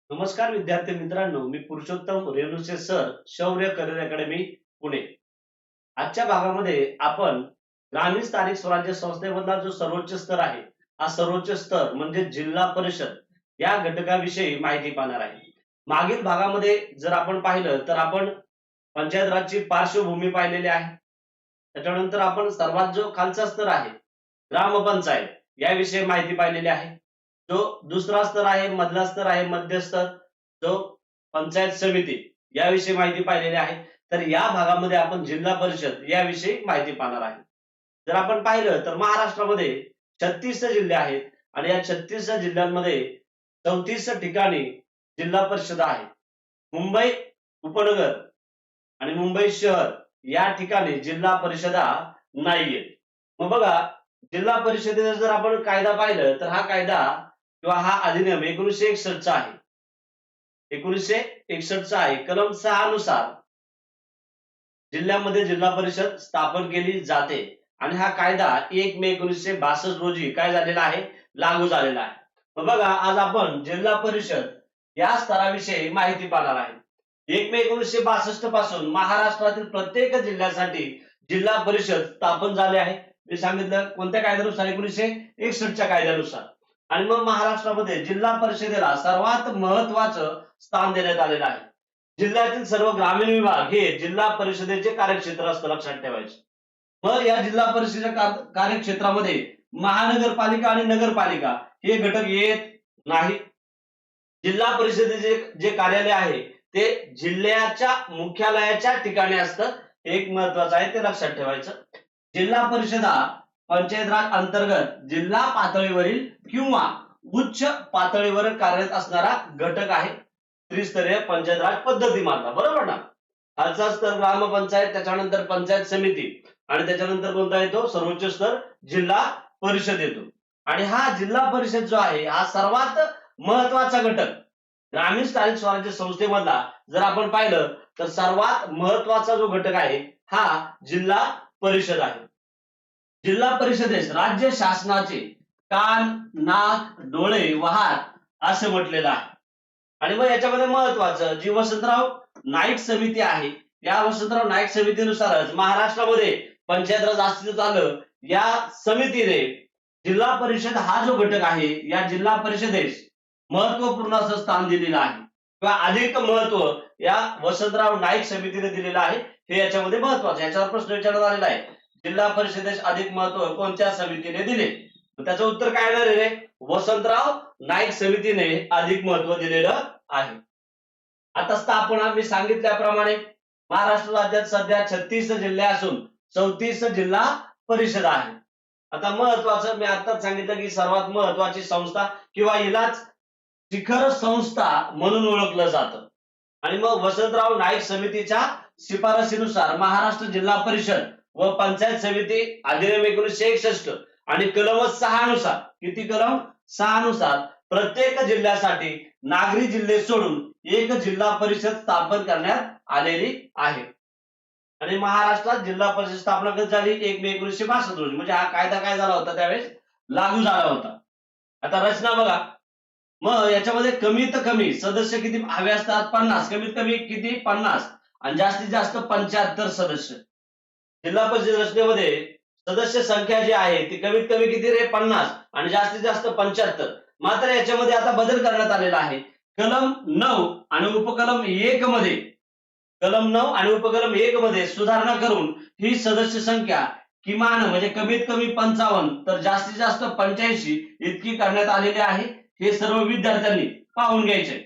नमस्कार विद्यार्थी मित्रांनो, मी पुरुषोत्तम रेणुसे सर, शौर्य करिअर अकॅडमी पुणे. आजच्या भागामध्ये आपण ग्रामीण स्थानिक स्वराज्य संस्थेमधला जो सर्वोच्च स्तर आहे, हा सर्वोच्च स्तर म्हणजे जिल्हा परिषद या घटकाविषयी माहिती पाहणार आहे. मागील भागामध्ये जर आपण पाहिलं तर आपण पंचायत राजची पार्श्वभूमी पाहिलेली आहे. त्याच्यानंतर आपण सर्वात जो खालचा स्तर आहे, ग्रामपंचायत याविषयी माहिती पाहिलेली आहे. जो दुसरा स्तर आहे, मधला स्तर आहे, मध्य स्तर, जो पंचायत समिती याविषयी माहिती पाहिलेली आहे. तर या भागामध्ये आपण जिल्हा परिषद याविषयी माहिती पाहणार आहे. जर आपण पाहिलं तर महाराष्ट्रामध्ये 36 जिल्हे आहेत आणि या 36 जिल्ह्यांमध्ये 34 ठिकाणी जिल्हा परिषद आहे. मुंबई उपनगर आणि मुंबई शहर या ठिकाणी जिल्हा परिषदा नाहीये. मग बघा, जिल्हा परिषदेचा जर आपण कायदा पाहिलं तर हा कायदा किंवा हा अधिनियम 1961 चा आहे. 1961 चा आहे. कलम 6 नुसार जिल्ह्यामध्ये जिल्हा परिषद स्थापन केली जाते आणि हा कायदा 1 मे 1962 रोजी काय झालेला आहे, लागू झालेला आहे. मग बघा, आज आपण जिल्हा परिषद या स्तराविषयी माहिती पाहणार आहे. 1 मे 1962 पासून महाराष्ट्रातील प्रत्येक जिल्ह्यासाठी जिल्हा परिषद स्थापन झाले आहे. मी सांगितलं कोणत्या कायद्यानुसार, 1961 च्या कायद्यानुसार. आणि मग महाराष्ट्रामध्ये जिल्हा परिषदेला सर्वात महत्वाचं स्थान देण्यात आलेलं आहे. जिल्ह्यातील सर्व ग्रामीण विभाग हे जिल्हा परिषदेचे कार्यक्षेत्र असतं, लक्षात ठेवायचे. मग या जिल्हा परिषदेच्या कार्यक्षेत्रामध्ये महानगरपालिका आणि नगरपालिका हे घटक येत नाही. जिल्हा परिषदेचे जे कार्यालय आहे ते जिल्ह्याच्या मुख्यालयाच्या ठिकाणी असतं. एक महत्वाचं आहे, ते लक्षात ठेवायचं. जिल्हा परिषद हा पंचायत राज अंतर्गत जिल्हा पातळीवरील किंवा उच्च पातळीवर कार्यरत असणारा घटक आहे. त्रिस्तरीय पंचायत राज पद्धतीमधला, बरोबर ना. खालचा स्तर ग्रामपंचायत, त्याच्यानंतर पंचायत समिती आणि त्याच्यानंतर कोणता येतो, सर्वोच्च स्तर जिल्हा परिषद येतो. आणि हा जिल्हा परिषद जो आहे हा सर्वात महत्वाचा घटक ग्रामीण स्थानिक स्वराज्य संस्थेमधला जर आपण पाहिलं तर सर्वात महत्वाचा जो घटक आहे हा जिल्हा परिषद आहे. जिल्हा परिषदेस राज्य शासनाचे कान, नाक, डोळे व हात असं म्हटलेलं आहे. आणि मग याच्यामध्ये महत्वाचं जी वसंतराव नाईक समिती आहे, या वसंतराव नाईक समितीनुसारच महाराष्ट्रामध्ये पंचायत राज अस्तित्वात आलं. या समितीने जिल्हा परिषद हा जो घटक आहे या जिल्हा परिषदेस महत्वपूर्ण असं स्थान दिलेलं आहे किंवा अधिक महत्व या वसंतराव नाईक समितीने दिलेलं आहे. हे याच्यामध्ये महत्वाचं, याच्यावर प्रश्न विचारण्यात आलेला आहे. जिल्हा परिषदेस अधिक महत्व कोणत्या समितीने दिले? त्याचं उत्तर काय येणार रे? वसंतराव नाईक समितीने अधिक महत्व दिलेलं आहे. आता स्थापना मी सांगितल्याप्रमाणे महाराष्ट्र राज्यात सध्या 36 जिल्हे असून 34 जिल्हा परिषद आहे. आता महत्वाचं, मी आताच सांगितलं की सर्वात महत्वाची संस्था किंवा हिलाच शिखर संस्था म्हणून ओळखलं जातं. आणि मग वसंतराव नाईक समितीच्या शिफारसीनुसार महाराष्ट्र जिल्हा परिषद व पंचायत समिती अधिनियम 1961 आणि कलम 6 नुसार, किती कलम? 6 नुसार प्रत्येक जिल्ह्यासाठी नागरी जिल्हे सोडून एक जिल्हा परिषद स्थापन करण्यात आलेली आहे. आणि महाराष्ट्रात जिल्हा परिषद स्थापना कधी झाली? 1 मे 1962 रोजी. म्हणजे हा कायदा काय झाला होता, त्यावेळेस लागू झाला होता. आता रचना बघा, मग याच्यामध्ये कमीत कमी सदस्य किती हवे असतात? 50. कमीत कमी किती? 50. आणि जास्तीत जास्त 75 सदस्य. जिल्हा परिषद रचनेमध्ये सदस्य संख्या जी आहे ती कमीत कमी किती रे? 50 आणि जास्तीत जास्त 75. मात्र याच्यामध्ये आता बदल करण्यात आलेला आहे. कलम 9 आणि उपकलम 1 मध्ये, कलम 9 आणि उपकलम 1 मध्ये सुधारणा करून ही सदस्य संख्या किमान म्हणजे कमीत कमी 55 तर जास्तीत जास्त 85 इतकी करण्यात आलेली आहे. हे सर्व विद्यार्थ्यांनी पाहून घ्यायचे.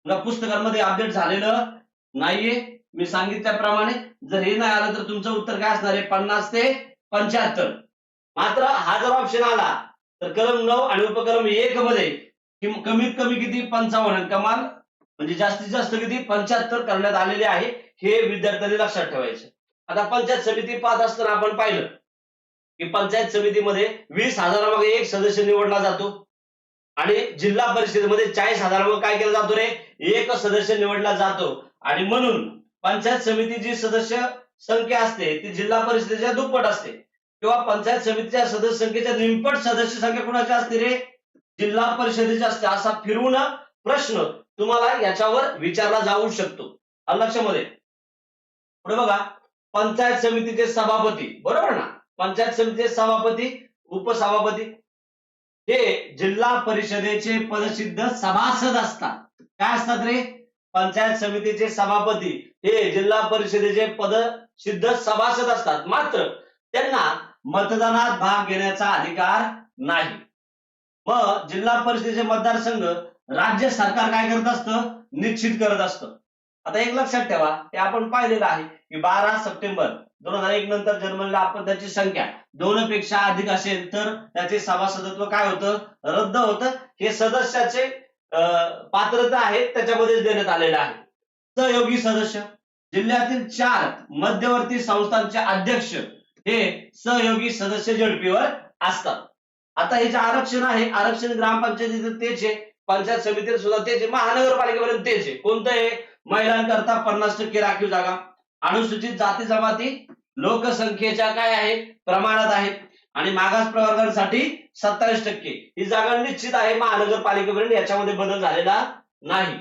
पुस्तकांमध्ये अपडेट झालेलं नाहीये. मी सांगितल्याप्रमाणे जर हे नाही आलं तर तुमचं उत्तर काय असणार आहे? 50 ते 75. मात्र हा जर ऑप्शन आला तर कलम 9 आणि उपकलम 1 मध्ये कमीत कमी किती? 55. कमाल म्हणजे जास्तीत जास्त किती? 75 करण्यात आलेले आहे. हे विद्यार्थ्यांनी लक्षात ठेवायचं. आता पंचायत समिती पाहत असताना आपण पाहिलं की पंचायत समितीमध्ये 20,000 मागे एक सदस्य निवडला जातो आणि जिल्हा परिषदेमध्ये 40,000 मग काय केलं जातो रे? एक सदस्य निवडला जातो. आणि म्हणून पंचायत समितीची सदस्य संख्या असते ती जिल्हा परिषदेच्या दुप्पट असते किंवा पंचायत समितीच्या सदस्य संख्येच्या निमपट सदस्य संख्या कुणाची असते रे? जिल्हा परिषदेची असते. असा फिरवून प्रश्न तुम्हाला याच्यावर विचारला जाऊ शकतो. आलं लक्षामध्ये? पुढे बघा, पंचायत समितीचे सभापती, बरोबर ना? पंचायत समितीचे सभापती, उपसभापती हे जिल्हा परिषदेचे पदसिद्ध सभासद असतात. काय असतात रे? पंचायत समितीचे सभापती हे जिल्हा परिषदेचे पदसिद्ध सभासद असतात, मात्र त्यांना मतदानात भाग घेण्याचा अधिकार नाही. मग जिल्हा परिषदेचे मतदारसंघ राज्य सरकार काय करत असतं? निश्चित करत असतं. आता एक लक्षात ठेवा, ते आपण पाहिलेलं आहे की 12 सप्टेंबर 2001 नंतर जन्मलेल्या अपत्याची संख्या 2 पेक्षा अधिक असेल तर त्याचे सभासदत्व काय होतं? रद्द होतं. हे सदस्याचे पात्रता आहे त्याच्यामध्ये देण्यात आलेलं आहे. सहयोगी सदस्य, जिल्ह्यातील 4 मध्यवर्ती संस्थांचे अध्यक्ष हे सहयोगी सदस्य झेडपीवर असतात. आता हे जे आरक्षण आहे, आरक्षण ग्रामपंचायतीत तेच आहे, पंचायत समितीत सुद्धा तेच आहे, महानगरपालिकेपर्यंत तेच आहे. कोणतं आहे? महिलांकरता 50% राखीव जागा, अनुसूचित जाती जमाती लोकसंख्येच्या काय आहे? प्रमाणात आहेत, आणि मागास प्रवर्गासाठी 27% ही जागा निश्चित आहे महानगरपालिकेपर्यंत, याच्यामध्ये बदल झालेला नाही.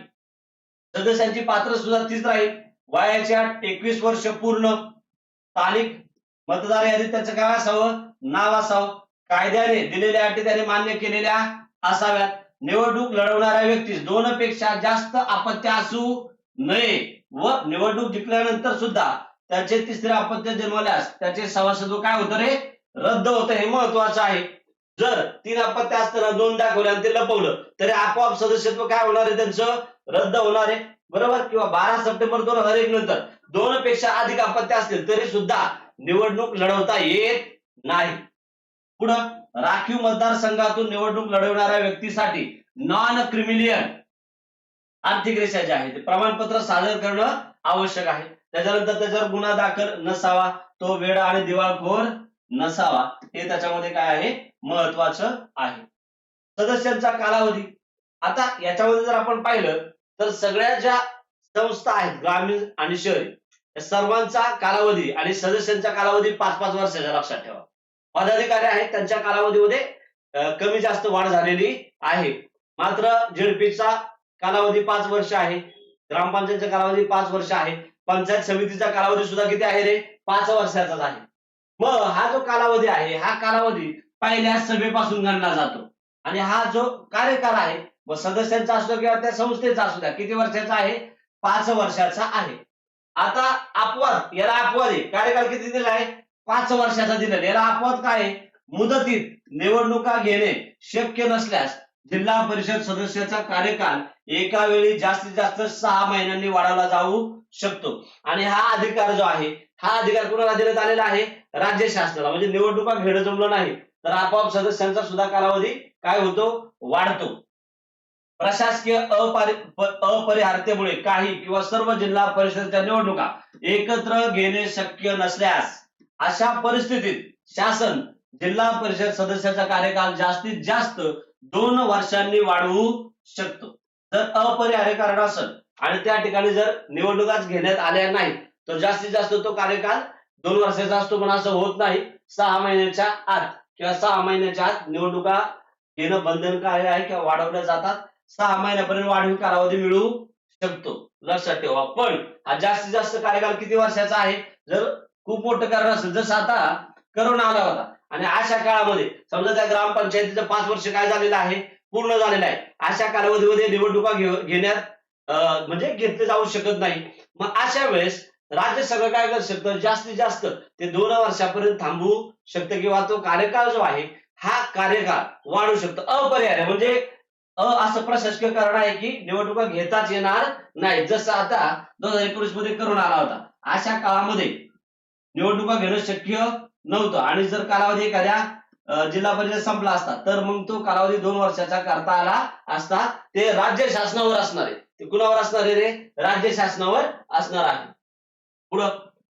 सदस्यांची पात्र सुद्धा तीच राहील. वयाच्या 21 वर्ष पूर्ण, स्थानिक मतदार यादीत त्याचं काय असावं? नाव असावं, कायद्याने दिलेल्या अटी त्याने मान्य केलेल्या असाव्यात. निवडणूक लढवणाऱ्या व्यक्तीस 2 पेक्षा जास्त अपत्य असू नये व निवडणूक जिंकल्यानंतर सुद्धा त्याचे तिसरे अपत्य जन्मल्यास त्याचे सभासदत्व काय होतं रे? रद्द होतं. हे महत्वाचं आहे. जर 3 अपत्य असताना 2 दाखवले आणि ते लपवलं तरी आपोआप सदस्यत्व काय होणार आहे? त्यांचं रद्द होणार आहे, बरोबर? किंवा 12 सप्टेंबर 2001 नंतर 2 पेक्षा अधिक अपत्य असतील तरी सुद्धा निवडणूक लढवता येत नाही. पुढं, राखीव मतदारसंघातून निवडणूक लढवणाऱ्या व्यक्तीसाठी नॉन क्रिमिलियन आर्थिक रेषा जे आहे ते प्रमाणपत्र सादर करणं आवश्यक आहे. त्याच्यानंतर त्याच्यावर गुन्हा दाखल नसावा, तो वेडा आणि दिवाळखोर नसावा, हे त्याच्यामध्ये काय आहे? महत्वाचं आहे. सदस्यांचा कालावधी, आता याच्यामध्ये जर आपण पाहिलं तर सगळ्या ज्या संस्था आहेत ग्रामीण आणि शहरी या सर्वांचा कालावधी आणि सदस्यांचा कालावधी 5-5 वर्षाचा लक्षात ठेवा. पदाधिकारी आहेत त्यांच्या कालावधीमध्ये कमी जास्त वाढ झालेली आहे. मात्र झेडपीचा कालावधी 5 वर्ष आहे, ग्रामपंचायतचा कालावधी 5 वर्ष आहे, पंचायत समितीचा कालावधी सुद्धा किती आहे रे? 5 वर्षाचाच आहे. मग हा जो कालावधी आहे हा कालावधी पहिल्या सभेपासून गणला जातो, आणि हा जो कार्यकाळ आहे व सदस्यांचा असतो किंवा त्या संस्थेचा असू द्या किती वर्षाचा आहे? 5 वर्षाचा आहे. आता अपवाद, याला अपवाद आहे. कार्यकाळ किती दिला आहे? 5 वर्षाचा दिलेला. याला अपवाद काय आहे? मुदतीत निवडणुका घेणे शक्य नसल्यास जिल्हा परिषद सदस्याचा कार्यकाळ एका वेळी जास्तीत जास्त 6 महिन्यांनी वाढवला जाऊ शकतो. आणि हा अधिकार जो आहे हा अधिकार कुणाला देण्यात आलेला आहे? राज्य शासनाला. म्हणजे निवडणुका घेणं जमलं नाही तर आपोआप सदस्यांचा सुद्धा कालावधी काय होतो? वाढतो. प्रशासकीय अपरिहार्यतेमुळे काही किंवा सर्व जिल्हा परिषदेच्या निवडणुका एकत्र घेणे शक्य नसल्यास अशा परिस्थितीत शासन जिल्हा परिषद सदस्याचा कार्यकाळ जास्तीत जास्त 2 वर्षांनी वाढवू शकतो. जर अपरिहार्य कारण असेल आणि त्या ठिकाणी जर निवडणुकाच घेण्यात आल्या नाही तर जास्तीत जास्त तो कार्यकाळ 2 वर्षाचा असतो, पण असं होत नाही. 6 महिन्याच्या आत किंवा 6 महिन्याच्या आत निवडणुका घेणं बंधनकारक आहे किंवा वाढवल्या जातात. 6 महिन्यापर्यंत वाढीव कालावधी मिळू शकतो, लक्षात ठेवा. पण हा जास्तीत जास्त कार्यकाळ किती वर्षाचा आहे? जर खूप मोठं कारण असेल, जसं आता करोना आला होता आणि अशा काळामध्ये समजा त्या ग्रामपंचायतीचं 5 वर्ष काय झालेलं आहे? पूर्ण झालेलं आहे. अशा कालावधीमध्ये निवडणुका घेण्यात म्हणजे घेतले जाऊ शकत नाही. मग अशा वेळेस राज्य सगळं काय करू शकतं? जास्तीत जास्त ते 2 वर्षापर्यंत थांबवू शकतं किंवा तो कार्यकाळ जो आहे हा कार्यकाळ वाढू शकतो. अपरिहार्य म्हणजे असं प्रशासकीय कारण आहे की निवडणुका घेताच येणार नाही. जसं आता 2019 मध्ये करोना आला होता, अशा काळामध्ये निवडणुका घेणं शक्य नव्हतं आणि जर कालावधी एखाद्या जिल्हा परिषद संपला असता तर मग तो कालावधी 2 वर्षाचा करता आला असता. ते राज्य शासनावर असणार आहे. ते कुणावर असणार आहे रे? राज्य शासनावर असणार आहे. पुढं,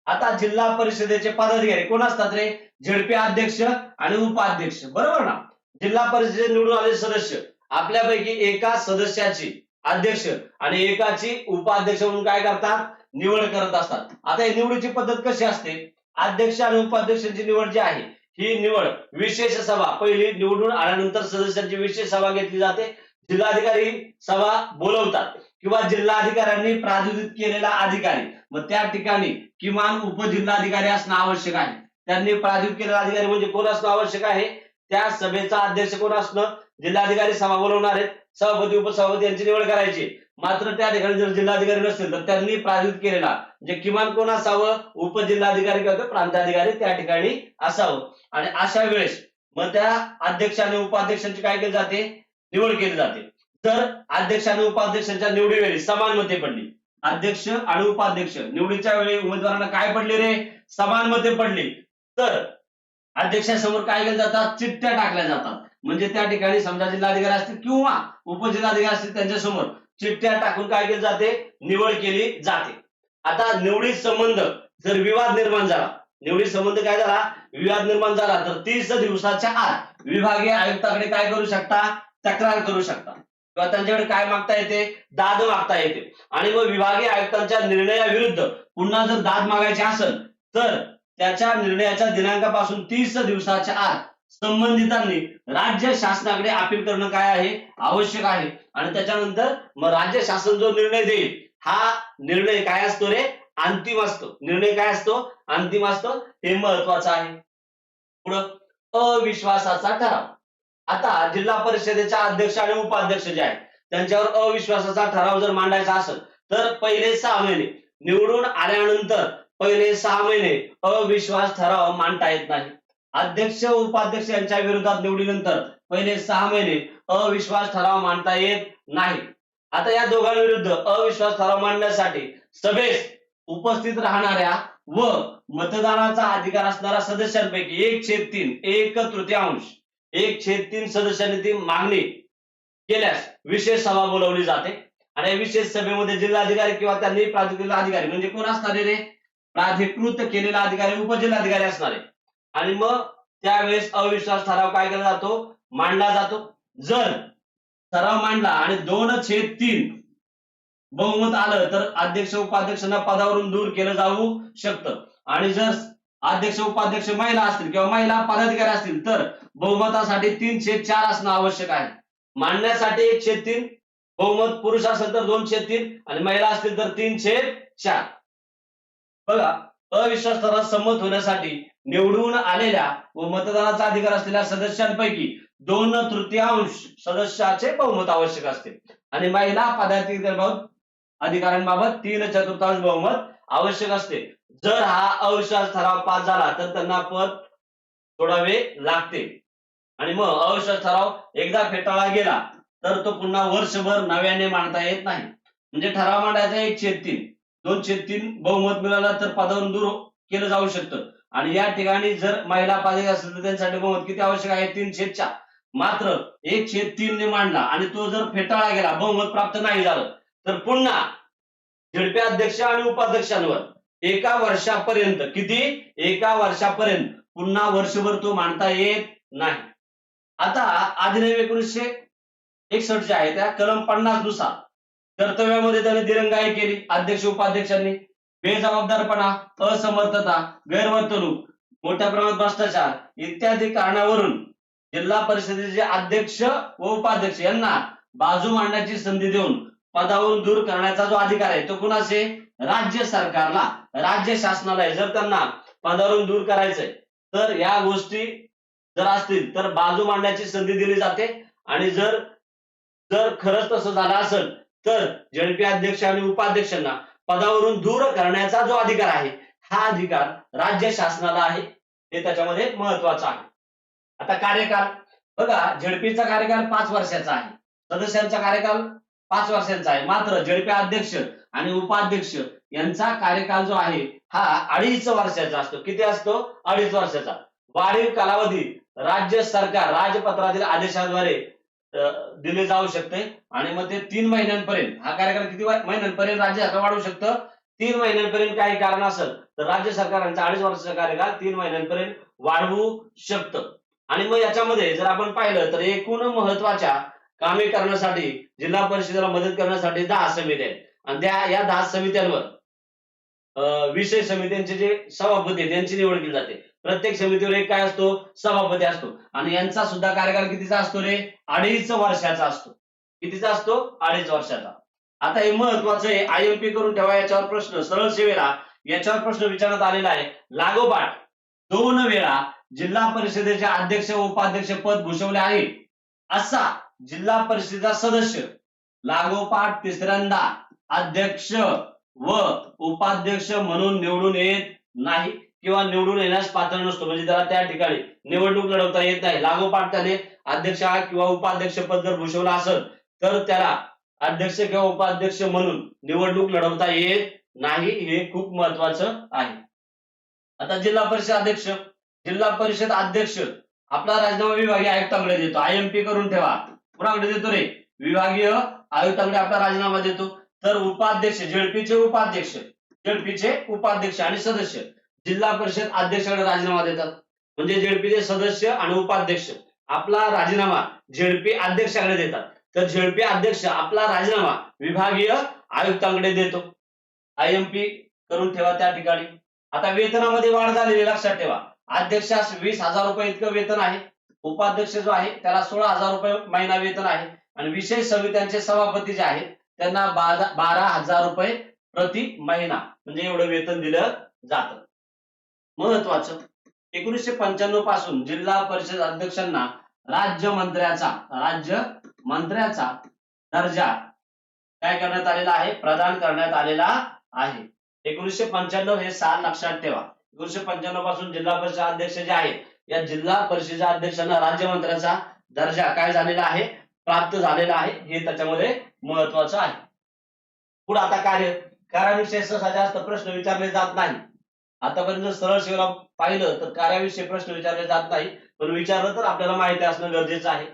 आता जिल्हा परिषदेचे पदाधिकारी कोण असतात रे? झेडपी अध्यक्ष आणि उपाध्यक्ष, बरोबर ना? जिल्हा परिषदेचे निवडून आलेले सदस्य आपल्यापैकी एका सदस्याची अध्यक्ष आणि एकाची उपाध्यक्ष म्हणून काय करतात? निवड करत असतात. आता ही निवडीची पद्धत कशी असते? अध्यक्ष आणि उपाध्यक्षांची निवड जी आहे ही निवड विशेष सभा, पहिली निवडून आल्यानंतर सदस्यांची विशेष सभा घेतली जाते. जिल्हाधिकारी सभा बोलवतात किंवा जिल्हाधिकाऱ्यांनी प्राधिकृत केलेला अधिकारी, मग त्या ठिकाणी किमान उपजिल्हाधिकारी असणं आवश्यक आहे. त्यांनी प्राधिकृत केलेला अधिकारी म्हणजे कोण असणं आवश्यक आहे? त्या सभेचा अध्यक्ष कोण असणं? जिल्हाधिकारी सभा बोलवणार आहेत, सभापती उपसभापती यांची निवड करायची. मात्र त्या ठिकाणी जर जिल्हाधिकारी नसतील तर त्यांनी प्राधिकृत केलेला म्हणजे किमान कोण असावं? उपजिल्हाधिकारी किंवा प्रांताधिकारी त्या ठिकाणी असावं. आणि अशा वेळेस मग त्या अध्यक्ष आणि उपाध्यक्षांची काय केली जाते? निवड केली जाते. तर अध्यक्ष आणि उपाध्यक्षांच्या निवडीवेळी समान मते पडली. अध्यक्ष आणि उपाध्यक्ष निवडीच्या वेळी उमेदवारांना काय पडले रे? समान मते पडली. तर अध्यक्षासमोर काय केलं जातात? चिठ्ठ्या टाकल्या जातात. म्हणजे त्या ठिकाणी समजा जिल्हाधिकारी असतील किंवा उपजिल्हाधिकारी असतील त्यांच्यासमोर चिठ्ठ्या टाकून काय केलं जाते? निवड केली जाते. आता निवडी संबंध जर विवाद निर्माण झाला, निवडी संबंध काय झाला? विवाद निर्माण झाला तर 30 दिवसाच्या आत विभागीय आयुक्ताकडे काय करू शकता? तक्रार करू शकता किंवा त्यांच्याकडे काय मागता येते? दाद मागता येते. आणि मग विभागीय आयुक्तांच्या निर्णयाविरुद्ध पुन्हा जर दाद मागायची असेल तर त्याच्या निर्णयाच्या दिनांकापासून 30 दिवसाच्या आत संबंधितांनी राज्य शासनाकडे अपील करणं काय आहे? आवश्यक आहे. आणि त्याच्यानंतर मग राज्य शासन जो निर्णय देईल हा निर्णय काय असतो रे? अंतिम असतो. निर्णय काय असतो? अंतिम असतो. हे महत्वाचं आहे. पुढं अविश्वासाचा ठराव. आता जिल्हा परिषदेच्या अध्यक्ष आणि उपाध्यक्ष जे आहेत त्यांच्यावर अविश्वासाचा ठराव जर मांडायचा असेल तर पहिले 6 महिने निवडून आल्यानंतर पहिले 6 महिने अविश्वास ठराव मांडता येत नाही. अध्यक्ष उपाध्यक्ष यांच्या विरोधात निवडीनंतर पहिले 6 महिने अविश्वास ठराव मांडता येत नाही. आता या दोघांविरुद्ध अविश्वास ठराव मांडण्यासाठी सभेस उपस्थित राहणाऱ्या व मतदानाचा अधिकार असणाऱ्या सदस्यांपैकी 1/3 1/3 सदस्यांनी ती मागणी केल्यास विशेष सभा बोलावली जाते. आणि या विशेष सभेमध्ये जिल्हाधिकारी किंवा त्यांनी प्राधिकृत अधिकारी म्हणजे कोण असणारे रे? प्राधिकृत केलेला अधिकारी उपजिल्हाधिकारी असणारे. आणि मग त्यावेळेस अविश्वास ठराव काय केला जातो? मांडला जातो. जर ठराव मांडला आणि 2/3 बहुमत आलं तर अध्यक्ष उपाध्यक्षांना पदावरून दूर केलं जाऊ शकतं. आणि जर अध्यक्ष उपाध्यक्ष महिला असतील किंवा महिला पदाधिकारी असतील तर बहुमतासाठी 3/4 असणं आवश्यक आहे. मांडण्यासाठी 1/3, बहुमत पुरुष असेल तर 2/3 आणि महिला असतील तर 3/4. बघा, अविश्वास ठराव संमत होण्यासाठी निवडून आलेल्या व मतदानाचा अधिकार असलेल्या सदस्यांपैकी 2/3 सदस्याचे बहुमत आवश्यक असते. आणि महिला अधिकाऱ्यांबाबत 3/4 बहुमत आवश्यक असते. जर हा अविश्वास ठराव पास झाला तर त्यांना पद सोडावे लागते. आणि मग अविश्वास ठराव एकदा फेटाळला गेला तर तो पुन्हा वर्षभर नव्याने मांडता येत नाही. म्हणजे ठराव मांडायचा 1/3, 2/3 बहुमत मिळालं तर पदावरून दूर केलं जाऊ शकतं. आणि या ठिकाणी जर महिला पदाधिकारी असेल तर त्यांच्यासाठी बहुमत किती आवश्यक आहे? 3/4. मात्र 1/3 ने मांडला आणि तो जर फेटाळला गेला, बहुमत प्राप्त नाही झालं तर पुन्हा झेडपी अध्यक्ष आणि उपाध्यक्षांवर 1 वर्षापर्यंत एका वर्षापर्यंत पुन्हा वर्षभर तो मांडता येत नाही. आता अधिनियम 1961 जे आहे त्या कलम 50 नुसार कर्तव्यामध्ये त्यांनी दिरंगाई केली अध्यक्ष उपाध्यक्षांनी. बेजबाबदारपणा, असमर्थता, गैरवर्तणूक, मोठ्या प्रमाणात भ्रष्टाचार इत्यादी कारणावरून जिल्हा परिषदेचे अध्यक्ष व उपाध्यक्ष यांना बाजू मांडण्याची संधी देऊन पदावरून दूर करण्याचा जो अधिकार आहे तो कुणाचे? राज्य सरकारला, राज्य शासनाला आहे. जर त्यांना पदावरून दूर करायचंय तर या गोष्टी जर असतील तर बाजू मांडण्याची संधी दिली जाते. आणि जर खरंच तसं झालं असेल तर झेडपी अध्यक्ष आणि उपाध्यक्षांना पदावरून दूर करण्याचा जो अधिकार आहे हा अधिकार राज्य शासनाला आहे. हे त्याच्यामध्ये महत्वाचं आहे. आता कार्यकाल बघा, झेडपीचा कार्यकाल 5 वर्षाचा आहे, सदस्यांचा कार्यकाल 5 वर्षांचा आहे. मात्र झेडपी अध्यक्ष आणि उपाध्यक्ष यांचा कार्यकाल जो आहे हा 2.5 वर्षाचा असतो. किती असतो? 2.5 वर्षाचा. वाढीव कालावधी राज्य सरकार राजपत्रातील आदेशाद्वारे दिले जाऊ शकते. आणि मग ते 3 महिन्यांपर्यंत हा कार्यकाल किती महिन्यांपर्यंत राज्य सरकार वाढवू शकतं? 3 महिन्यांपर्यंत. काही कारण असेल तर राज्य सरकारांचा 2.5 वर्षाचा कार्यकाल 3 महिन्यांपर्यंत वाढवू शकतं. आणि मग याच्यामध्ये जर आपण पाहिलं तर एकूण महत्वाच्या कामे करण्यासाठी जिल्हा परिषदेला मदत करण्यासाठी 10 समित्या आहेत. आणि या 10 समित्यांवर विषय समित्यांचे जे सभापती आहेत त्यांची निवड केली जाते. प्रत्येक समितीवर एक काय असतो? सभापती असतो. आणि यांचा सुद्धा कार्यकाल कितीचा असतो रे? 2.5 वर्षाचा असतो. कितीचा असतो? 2.5 वर्षाचा. आता हे महत्वाचं आहे, आयएमपी करून ठेवा. याच्यावर प्रश्न सरळ सेवेला याच्यावर प्रश्न विचारण्यात आलेला आहे. लागोपाठ 2 वेळा जिल्हा परिषदेचे अध्यक्ष व उपाध्यक्ष पद भूषवले आहे असा जिल्हा परिषदेचा सदस्य लागोपाठ तिसऱ्यांदा अध्यक्ष व उपाध्यक्ष म्हणून निवडून येत नाही किंवा निवडून येण्यास पात्र नसतो, म्हणजे त्याला त्या ठिकाणी निवडणूक लढवता येत नाही. लागोपाठ त्याने अध्यक्ष किंवा उपाध्यक्ष पद जर भूषवलं असेल तर त्याला अध्यक्ष किंवा उपाध्यक्ष म्हणून निवडणूक लढवता येत नाही. हे खूप महत्वाचं आहे. आता जिल्हा परिषद अध्यक्ष आपला राजीनामा विभागीय आयुक्तांकडे देतो. आयएमपी करून ठेवा. कुणाकडे देतो रे? विभागीय आयुक्तांकडे आपला राजीनामा देतो. तर उपाध्यक्ष, झेडपीचे उपाध्यक्ष आणि सदस्य जिल्हा परिषद अध्यक्षाकडे राजीनामा देतात. म्हणजे झेडपीचे सदस्य आणि उपाध्यक्ष आपला राजीनामा झेडपी अध्यक्षाकडे देतात. तर झेडपी अध्यक्ष आपला राजीनामा विभागीय आयुक्तांकडे देतो. आयएमपी करून ठेवा त्या ठिकाणी. आता वेतनामध्ये वाढ झालेली लक्षात ठेवा. अध्यक्षास 20,000 रुपये इतकं वेतन आहे. उपाध्यक्ष जो आहे त्याला 16,000 रुपये महिना वेतन आहे. आणि विशेष समित्यांचे सभापती जे आहेत त्यांना 12,000 रुपये प्रति महिना, म्हणजे एवढं वेतन दिलं जातं. महत्वाचं, 1995 पासून जिल्हा परिषद अध्यक्षांना राज्यमंत्र्याचा दर्जा काय करण्यात आलेला आहे? प्रदान करण्यात आलेला आहे. 1995 हे साल लक्षात ठेवा. 1995 पासून जिल्हा परिषद अध्यक्ष जे आहेत या जिल्हा परिषदेच्या अध्यक्षांना राज्यमंत्र्याचा दर्जा काय झालेला आहे? प्राप्त झालेला आहे. हे त्याच्यामध्ये महत्वाचं आहे. पुढे आता कार्याविषयी सहसा जास्त प्रश्न विचारले जात नाही. आतापर्यंत सरळ सेवेला पाहिलं तर कार्याविषयी प्रश्न विचारले जात नाही, पण विचारलं तर आपल्याला माहिती असणं गरजेचं आहे.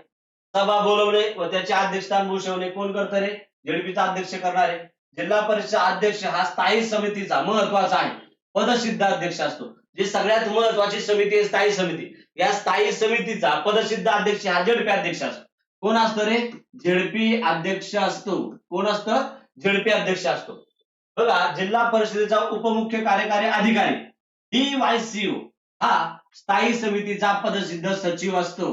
सभा बोलवणे व त्याचे अध्यक्षस्थान भूषवणे कोण करतं रे? झेडपीचा अध्यक्ष करणार आहे. जिल्हा परिषद अध्यक्ष हा स्थायी समितीचा महत्वाचा आहे, पदसिद्ध अध्यक्ष असतो. जी सगळ्यात महत्वाची समिती आहे स्थायी समिती, या स्थायी समितीचा पदसिद्ध अध्यक्ष हा झेडपी अध्यक्ष असतो. कोण असतं रे? झेडपी अध्यक्ष असतो. कोण असतं? झेडपी अध्यक्ष असतो. बघा, जिल्हा परिषदेचा उपमुख्य कार्यकारी अधिकारी DYCO हा स्थायी समितीचा पदसिद्ध सचिव असतो.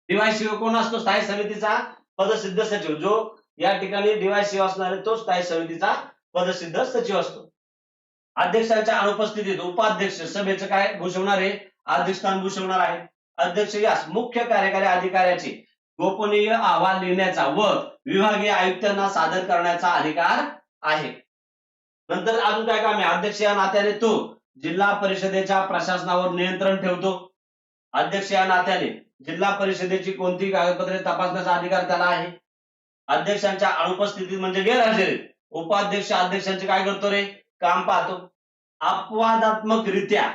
DYCO कोण असतो? स्थायी समितीचा पदसिद्ध सचिव. जो या ठिकाणी DYCO असणार आहे तो स्थायी समितीचा पदसिद्ध सचिव असतो. अध्यक्षांच्या अनुपस्थितीत उपाध्यक्ष सभेचं काय भूषवणार आहे? अध्यक्षस्थान भूषवणार आहे. अध्यक्ष यास मुख्य कार्यकारी अधिकाऱ्याचे गोपनीय अहवाल लिहिण्याचा व विभागीय आयुक्तांना सादर करण्याचा अधिकार आहे. नंतर अजून काय काम आहे? अध्यक्ष या नात्याने तो जिल्हा परिषदेच्या प्रशासनावर नियंत्रण ठेवतो. अध्यक्ष या नात्याने जिल्हा परिषदेची कोणती कागदपत्रे तपासण्याचा अधिकार त्याला आहे. अध्यक्षांच्या अनुपस्थितीत म्हणजे गैरहजेरीत उपाध्यक्ष अध्यक्षांचे काय करतो रे? काम पाहतो. अपवादात्मकरित्या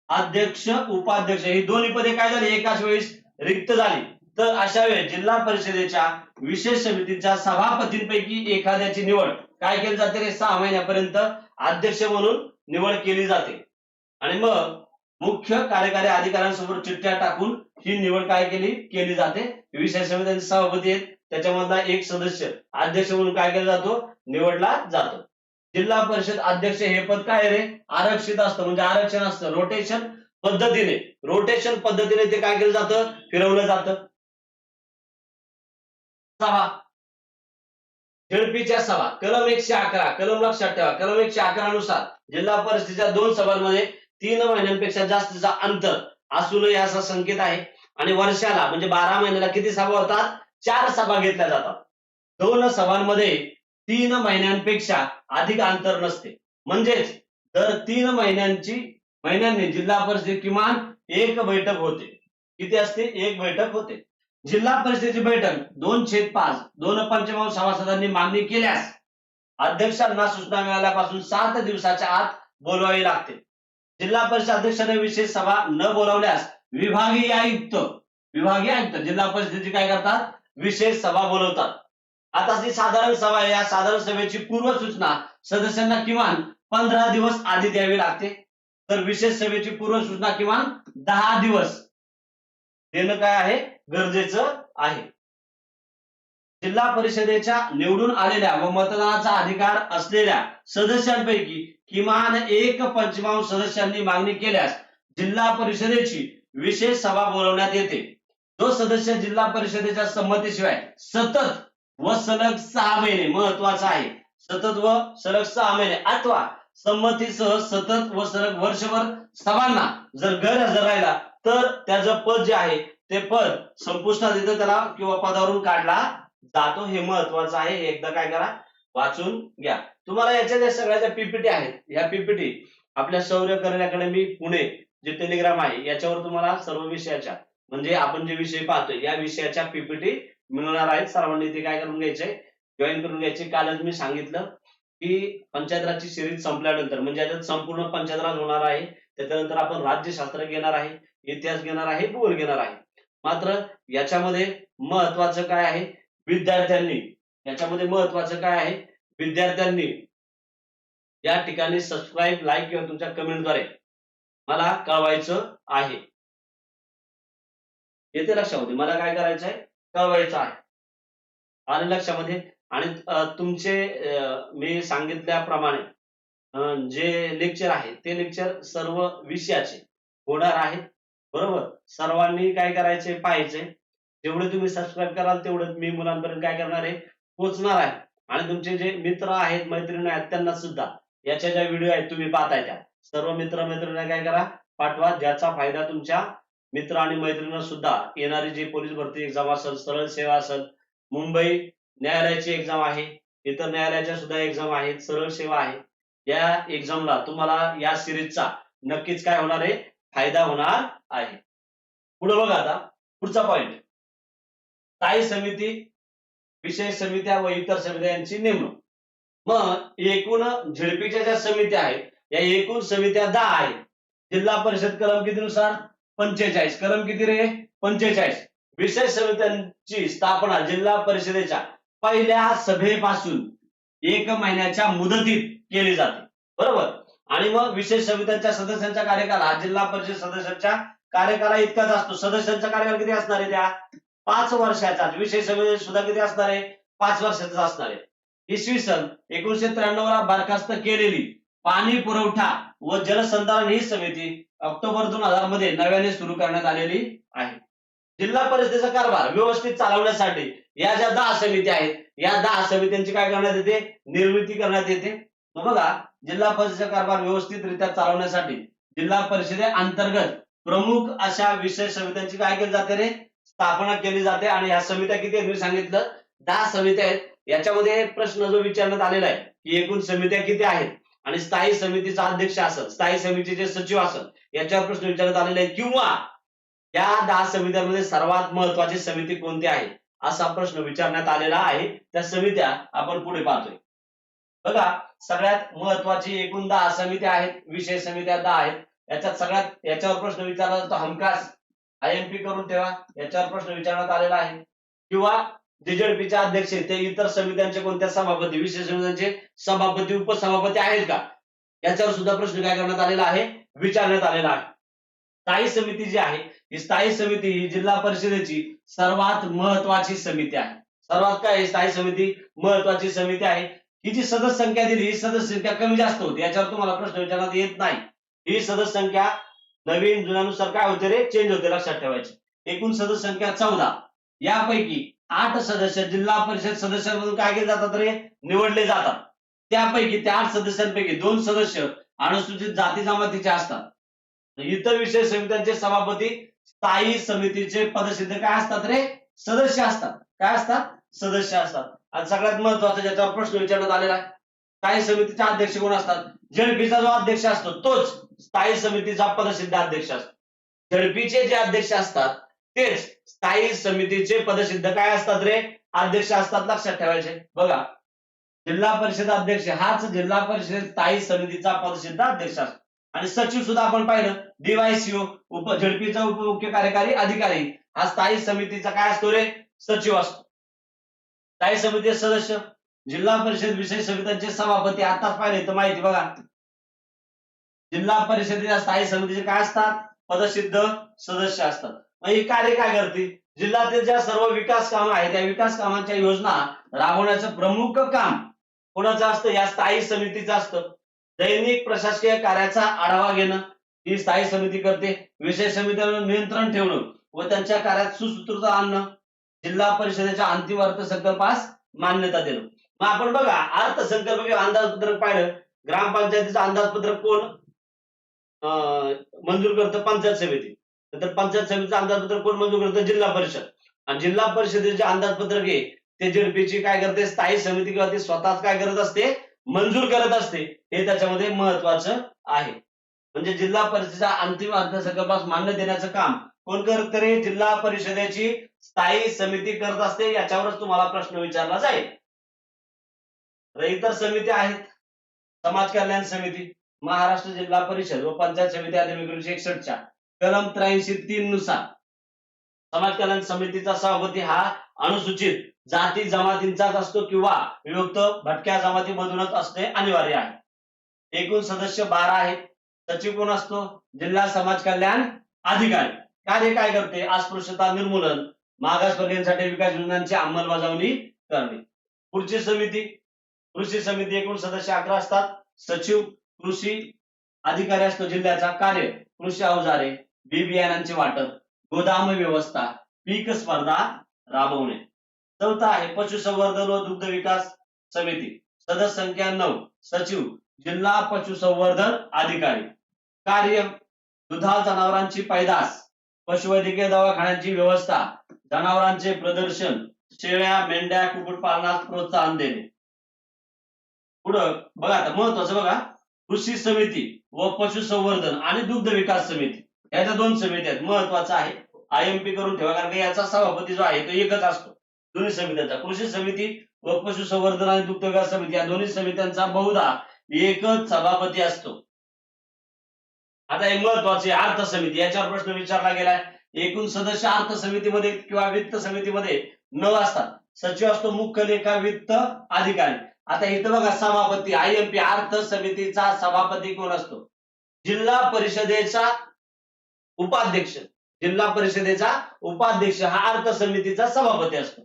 अध्यक्ष उपाध्यक्ष ही दोन्ही पदे काय झाली? एकाच वेळेस रिक्त झाली तर अशा वेळी जिल्हा परिषदेच्या विशेष समितीच्या सभापतींपैकी एखाद्याची निवड काय केली जाते रे? 6 महिन्यापर्यंत अध्यक्ष म्हणून निवड केली जाते. आणि मग मुख्य कार्यकारी अधिकाऱ्यांसमोर चिठ्ठ्या टाकून ही निवड काय केली जाते. विशेष समितीचे सभापती आहेत त्याच्यामधला एक सदस्य अध्यक्ष म्हणून काय केला जातो? निवडला जातो. जिल्हा परिषद अध्यक्ष हे पद काय रे? आरक्षित असतं, म्हणजे आरक्षण असतं. रोटेशन पद्धतीने ते काय केलं जातं? फिरवलं जातं. सभा, झेडपीच्या सभा कलम 111, कलम लक्षात ठेवा. कलम 111 नुसार जिल्हा परिषदेच्या 2 सभांमध्ये 3 महिन्यांपेक्षा जास्तीचा अंतर असू नये असा संकेत आहे. आणि वर्षाला म्हणजे 12 महिन्याला किती सभा होतात? 4 सभा घेतल्या जातात. 2 सभांमध्ये 3 महिन्यांपेक्षा अधिक अंतर नसते. म्हणजेच दर 3 महिन्यांनी जिल्हा परिषदेची किमान 1 बैठक होते. किती असते? 1 बैठक होते. जिल्हा परिषदेची बैठक 2/5 2 पंचमांश सभासदांनी मागणी केल्यास अध्यक्षांना सूचना मिळाल्यापासून 7 दिवसाच्या आत बोलवावी लागते. जिल्हा परिषद अध्यक्षाने विशेष सभा न बोलावल्यास विभागीय आयुक्त जिल्हा परिषदेची काय करतात? विशेष सभा बोलवतात. आता जी साधारण सभा आहे या साधारण सभेची पूर्वसूचना सदस्यांना किमान 15 दिवस आधी द्यावी लागते. तर विशेष सभेची पूर्वसूचना किमान 10 दिवस देणं काय आहे? गरजेचं आहे. जिल्हा परिषदेच्या निवडून आलेल्या व मतदानाचा अधिकार असलेल्या सदस्यांपैकी किमान 1/5 सदस्यांनी मागणी केल्यास जिल्हा परिषदेची विशेष सभा बोलवण्यात येते. जो सदस्य जिल्हा परिषदेच्या संमतीशिवाय सतत व सलग 6 महिने, महत्वाचा आहे, सतत व सलग 6 महिने अथवा संमतीसह सतत व सलग वर्षभर सभांना जर गैरहजर राहिला तर त्याचं पद जे आहे ते पद संपुष्टात येतं, त्याला किंवा पदावरून काढला जातो. हे महत्वाचं आहे. एकदा काय करा, वाचून घ्या. तुम्हाला याच्या ज्या सगळ्या पीपीटी आहेत, ह्या पीपीटी आपल्या शौर्य करण अकॅडमी पुणे जे टेलिग्राम आहे याच्यावर तुम्हाला सर्व विषयाच्या, म्हणजे आपण जे विषय पाहतोय या विषयाच्या पीपीटी मिळणार आहेत. सर्वांनी ते काय करून घ्यायचे, जॉईन करून घ्यायचे. कालच मी सांगितलं की पंचायत राजची सिरीज संपल्यानंतर, म्हणजे याच्यात संपूर्ण पंचायत राज होणार आहे, त्याच्यानंतर आपण राज्यशास्त्र घेणार आहे, इतिहास घेणार आहे, भूगोल घेणार आहे. मात्र याच्यामध्ये महत्वाचं काय आहे, विद्यार्थ्यांनी, याच्यामध्ये महत्वाचं काय आहे, विद्यार्थ्यांनी या ठिकाणी सबस्क्राईब, लाईक किंवा तुमच्या कमेंटद्वारे मला कळवायचं आहे. येते लक्षामध्ये, मला काय करायचं आहे, कळवायचं आहे. आलं लक्षामध्ये. आणि तुमचे मी सांगितल्याप्रमाणे जे लेक्चर आहे ते लेक्चर सर्व विषयाचे होणार आहे. बरोबर, सर्वांनी काय करायचे, पाहायचे. जेवढे तुम्ही सबस्क्राईब कराल तेवढं मी मुलांपर्यंत काय करणार आहे, पोहोचणार आहे. आणि तुमचे जे मित्र आहेत, मैत्रिणी आहेत, त्यांना सुद्धा याच्या ज्या व्हिडिओ आहेत तुम्ही पाहताय त्या सर्व मित्र मैत्रिणींना काय करा, पाठवा, ज्याचा फायदा तुमच्या मित्र आणि मैत्रिणींना सुद्धा. येणारी जी पोलीस भरती एक्झाम असेल, सरळ सेवा असेल, मुंबई न्यायालयाची एक्झाम आहे, इतर न्यायालयाच्या सुद्धा एक्झाम आहेत, सरळ सेवा आहे, या एक्झामला तुम्हाला या सिरीजचा नक्कीच काय होणार आहे, फायदा होणार आहे. पुढे बघा, आता पुढचा पॉइंट, स्थायी समिती, विषय समित्या व इतर समित्या यांची नेमणूक. मग एकूण झेडपीच्या ज्या समित्या आहेत या एकूण समित्या 10 आहेत. जिल्हा परिषद कलम कितीनुसार, 45. कलम किती रे, 45. विषय समित्यांची स्थापना जिल्हा परिषदेच्या पहिल्या सभेपासून 1 महिन्याच्या मुदतीत केली जाते. बरोबर. आणि मग विशेष समित्यांच्या सदस्यांचा कार्यकाल हा जिल्हा परिषद सदस्यांच्या कार्यकाला इतकाच असतो. सदस्यांचा कार्यकाल किती असणार आहे, त्या 5 वर्षाचा. विशेष समिती सुद्धा किती असणार आहे, 5 वर्षाचा असणार आहे. इसवी सन 1993 ला बरखास्त केलेली पाणी पुरवठा व जलसंधारण ही समिती ऑक्टोबर 2000 मध्ये नव्याने सुरू करण्यात आलेली आहे. जिल्हा परिषदेचा कारभार व्यवस्थित चालवण्यासाठी या ज्या 10 समित्या आहेत या 10 समित्यांची काय करण्यात येते, निर्मिती करण्यात येते. मग बघा, जिल्हा परिषदेचा कारभार व्यवस्थितरित्या चालवण्यासाठी जिल्हा परिषदेअंतर्गत प्रमुख अशा विषय समित्यांची काय केली जाते रे, स्थापना केली जाते. आणि ह्या समित्या किती आहेत मी सांगितलं, 10 समित्या आहेत. याच्यामध्ये प्रश्न जो विचारण्यात आलेला आहे की एकूण समित्या किती आहेत आणि स्थायी समितीचा अध्यक्ष असेल, स्थायी समितीचे सचिव असेल, याच्यावर प्रश्न विचारण्यात आलेला आहे. किंवा या 10 समित्यांमध्ये सर्वात महत्वाची समिती कोणती आहे असा प्रश्न विचारण्यात आलेला आहे. त्या समित्या आपण पुढे पाहतोय. बघा, सगळ्यात महत्वाची एकूण 10 समित्या आहेत, विषय समित्या 10 आहेत. याच्यात सगळ्यात याच्यावर प्रश्न विचारला जातो हमखास, आयएमपी करून ठेवा, याच्यावर प्रश्न विचारण्यात आलेला आहे. किंवा जेजेडपीचे अध्यक्ष ते इतर समित्यांचे कोणत्या सभापती, विशेष समित्यांचे सभापती, उपसभापती आहेत का, याच्यावर सुद्धा प्रश्न काय करण्यात आलेला आहे, विचारण्यात आलेला आहे. स्थायी समिती जी आहे ही स्थायी समिती ही जिल्हा परिषदेची सर्वात महत्वाची समिती आहे. सर्वात काय, स्थायी समिती महत्वाची समिती आहे. ही जी सदस्य संख्या दिली ही सदस्य संख्या कमी जास्त होती, याच्यावर तुम्हाला प्रश्न विचारण्यात येत नाही. ही सदस्य संख्या नवीन जुन्यानुसार काय होते रे, चेंज होते, लक्षात ठेवायचे. एकूण सदस्य संख्या 14. यापैकी 8 सदस्य जिल्हा परिषद सदस्यांमधून काय केले जातात रे, निवडले जातात. त्यापैकी त्या 8 सदस्यांपैकी 2 सदस्य अनुसूचित जाती जमातीचे असतात. इतर विषय समित्यांचे सभापती स्थायी समितीचे पदसिद्ध काय असतात रे, सदस्य असतात. काय असतात, सदस्य असतात. आणि सगळ्यात महत्वाचा ज्याच्यावर प्रश्न विचारण्यात आलेला आहे, स्थायी समितीचे अध्यक्ष कोण असतात, झेडपीचा जो अध्यक्ष असतो तोच स्थायी समितीचा पदसिद्ध अध्यक्ष असतो. झेडपीचे जे अध्यक्ष असतात तेच स्थायी समितीचे पदसिद्ध काय असतात रे, अध्यक्ष असतात, लक्षात ठेवायचे. बघा, जिल्हा परिषद अध्यक्ष हाच जिल्हा परिषद स्थायी समितीचा पदसिद्ध अध्यक्ष असतो. आणि सचिव सुद्धा आपण पाहिलं, डीवायसीओ झेडपीचा उपमुख्य कार्यकारी अधिकारी हा स्थायी समितीचा काय असतो रे, सचिव असतो. स्थायी समितीचे सदस्य जिल्हा परिषद विषय समित्यांचे सभापती, आताच पाहिले तर माहिती बघा, जिल्हा परिषदेच्या स्थायी समितीचे काय असतात, पदसिद्ध सदस्य असतात. मग ही कार्य काय करते, जिल्ह्यातील ज्या सर्व विकास कामं आहेत त्या विकास कामांच्या योजना राबवण्याचं प्रमुख काम कोणाचं असतं, या स्थायी समितीचं असतं. दैनिक प्रशासकीय कार्याचा आढावा घेणं ही स्थायी समिती करते. विषय समितीवर नियंत्रण ठेवणं व त्यांच्या कार्यात सुसूत्रता आणणं, जिल्हा परिषदेच्या अंतिम अर्थसंकल्पास मान्यता देणं. मग आपण बघा अर्थसंकल्प किंवा अंदाजपत्रक पाहिलं, ग्रामपंचायतीचं अंदाजपत्रक कोण मंजूर करतं? पंचायत समिती. तर पंचायत समितीचं अंदाजपत्रक कोण मंजूर करतं? जिल्हा परिषद. आणि जिल्हा परिषदेचे अंदाजपत्रक आहे ते झेडपीची काय करते? स्थायी समिती किंवा ती स्वतःच काय करत असते? मंजूर करत असते. हे त्याच्यामध्ये महत्वाचं आहे. म्हणजे जिल्हा परिषदेच्या अंतिम अर्थसंकल्पास मान्य देण्याचं काम कोण करत रे? जिल्हा परिषदेची स्थायी समिती करत असते. याच्यावरच तुम्हाला प्रश्न विचारला जाईल. इतर समिती आहेत, समाज कल्याण समिती, महाराष्ट्र जिल्हा परिषद व पंचायत समिती अधिनियम 1961च्या कलम 83(3) नुसार समाज कल्याण समितीचा सभापती हा अनुसूचित जाती जमातींचाच असतो किंवा विभक्त भटक्या जमातीमधूनच असणे अनिवार्य आहे. एकूण सदस्य 12 आहेत. सचिव कोण असतो? जिल्हा समाज कल्याण अधिकारी. कार्य काय करते? अस्पृश्यता निर्मूलन, मागासवर्गीयांसाठी विकास योजनांची अंमलबजावणी करणे. पुढची समिती कृषी समिती. एकूण सदस्य 11 असतात. सचिव कृषी अधिकारी असतो जिल्ह्याचा. कार्य कृषी अवजारे, बी बियाणांचे वाटप, गोदाम व्यवस्था, पीक स्पर्धा राबवणे. चौथा आहे पशुसंवर्धन व दुग्ध विकास समिती. सदस्य संख्या 9. सचिव जिल्हा पशुसंवर्धन अधिकारी. कार्य दुधाळ जनावरांची पैदास, पशुवैद्यकीय दवाखान्यांची व्यवस्था, जनावरांचे प्रदर्शन, शेळ्या मेंढ्या कुक्कुटपालनास प्रोत्साहन देणे. पुढं बघा, आता महत्वाचं बघा, कृषी समिती व पशुसंवर्धन आणि दुग्ध विकास समिती याच्या 2 समिती आहेत. महत्वाचं आहे, आयएमपी करून ठेवा, कारण याचा सभापती जो आहे तो एकच असतो दोन्ही समित्यांचा. कृषी समिती व पशुसंवर्धन आणि दुग्ध विकास समिती या दोन्ही समित्यांचा बहुधा एकच सभापती असतो. आता हे महत्वाचे अर्थ समिती, याच्यावर प्रश्न विचारला गेलाय. एकूण सदस्य अर्थ समितीमध्ये किंवा वित्त समितीमध्ये 9 असतात. सचिव असतो मुख्य लेखा वित्त अधिकारी. आता इथं बघा सभापती आयएमपी अर्थ समितीचा सभापती कोण असतो? जिल्हा परिषदेचा उपाध्यक्ष. जिल्हा परिषदेचा उपाध्यक्ष हा अर्थ समितीचा सभापती असतो.